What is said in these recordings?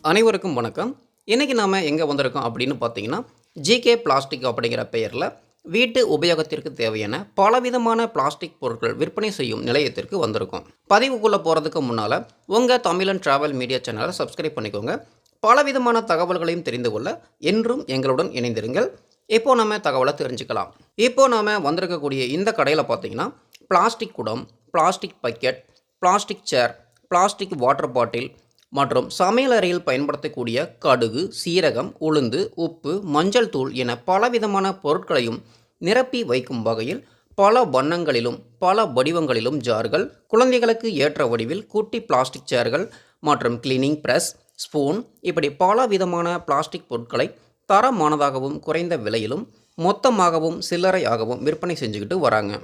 அனைவருக்கும் வணக்கம். இன்னைக்கு நாம எங்க வந்திருக்கோம் அப்படின்னு பார்த்தீங்கன்னா, ஜிகே பிளாஸ்டிக் அப்படிங்கிற பெயர்ல வீட்டு உபயோகத்திற்கு தேவையான பலவிதமான பிளாஸ்டிக் பொருட்கள் விற்பனை செய்யும் நிலையத்திற்கு வந்திருக்கோம். பதிவுக்குள்ள போறதுக்கு முன்னால உங்க தமிழன் டிராவல் மீடியா சேனலை சப்ஸ்கிரைப் பண்ணிக்கோங்க. பலவிதமான தகவல்களையும் தெரிந்து கொள்ள என்றும் எங்களுடன் இணைந்திருங்கள். இப்போ நம்ம தகவலை தெரிஞ்சுக்கலாம். இப்போ நாம வந்திருக்கக்கூடிய இந்த கடையில பார்த்தீங்கன்னா, பிளாஸ்டிக் குடம், plastic bucket, plastic chair, plastic water bottle மற்றும் சமையலறையில் பயன்படுத்தக்கூடிய கடுகு, சீரகம், உளுந்து, உப்பு, மஞ்சள் தூள் என பலவிதமான பொருட்களையும் நிரப்பி வைக்கும் வகையில் பல வண்ணங்களிலும் பல வடிவங்களிலும் ஜார்கள், குழந்தைகளுக்கு ஏற்ற வடிவில் குட்டி பிளாஸ்டிக் சேர்கள் மற்றும் கிளீனிங் பிரஸ், ஸ்பூன் இப்படி பல விதமான பிளாஸ்டிக் பொருட்களை தரமானதாகவும் குறைந்த விலையிலும் மொத்தமாகவும் சில்லறையாகவும் விற்பனை செஞ்சுக்கிட்டு வராங்க.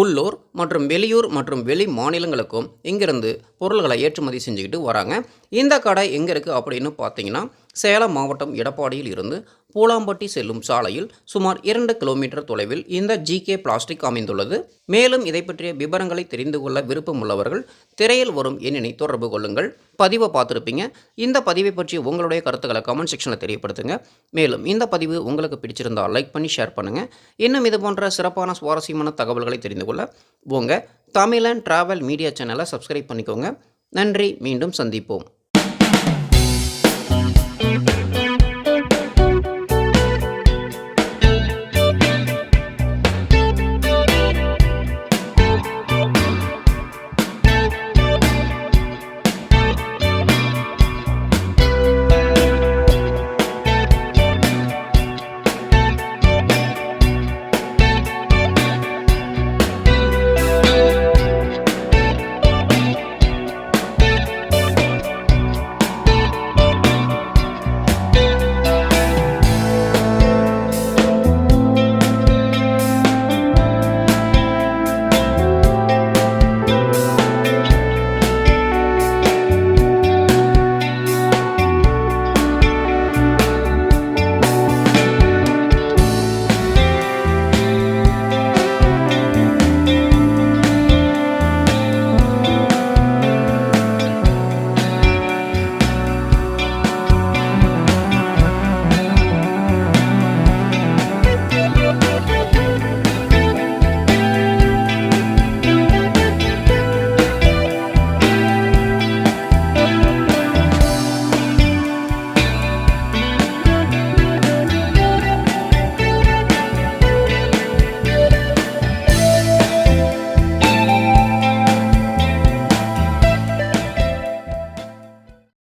உள்ளூர் மற்றும் வெளியூர் மற்றும் வெளி மாநிலங்களுக்கும் இங்கிருந்து பொருள்களை ஏற்றுமதி செஞ்சுக்கிட்டு வராங்க. இந்த கடை எங்கே இருக்குது அப்படின்னு பார்த்தீங்கன்னா, சேலம் மாவட்டம் எடப்பாடியில் இருந்து பூலாம்பட்டி செல்லும் சாலையில் சுமார் 2 கிலோமீட்டர் தொலைவில் இந்த ஜிகே பிளாஸ்டிக் அமைந்துள்ளது. மேலும் இதை பற்றிய விவரங்களை தெரிந்து கொள்ள விருப்பம் உள்ளவர்கள் திரையில் வரும் எண்ணினை தொடர்பு கொள்ளுங்கள். பதிவை பார்த்துருப்பீங்க. இந்த பதிவை பற்றி உங்களுடைய கருத்துக்களை கமெண்ட் செக்ஷனில் தெரியப்படுத்துங்க. மேலும் இந்த பதிவு உங்களுக்கு பிடிச்சிருந்தால் லைக் பண்ணி ஷேர் பண்ணுங்கள். இன்னும் இது போன்ற சிறப்பான சுவாரஸ்யமான தகவல்களை தெரிந்து கொள்ள உங்கள் தமிழன் டிராவல் மீடியா சேனலை சப்ஸ்கிரைப் பண்ணிக்கோங்க. நன்றி. மீண்டும் சந்திப்போம்.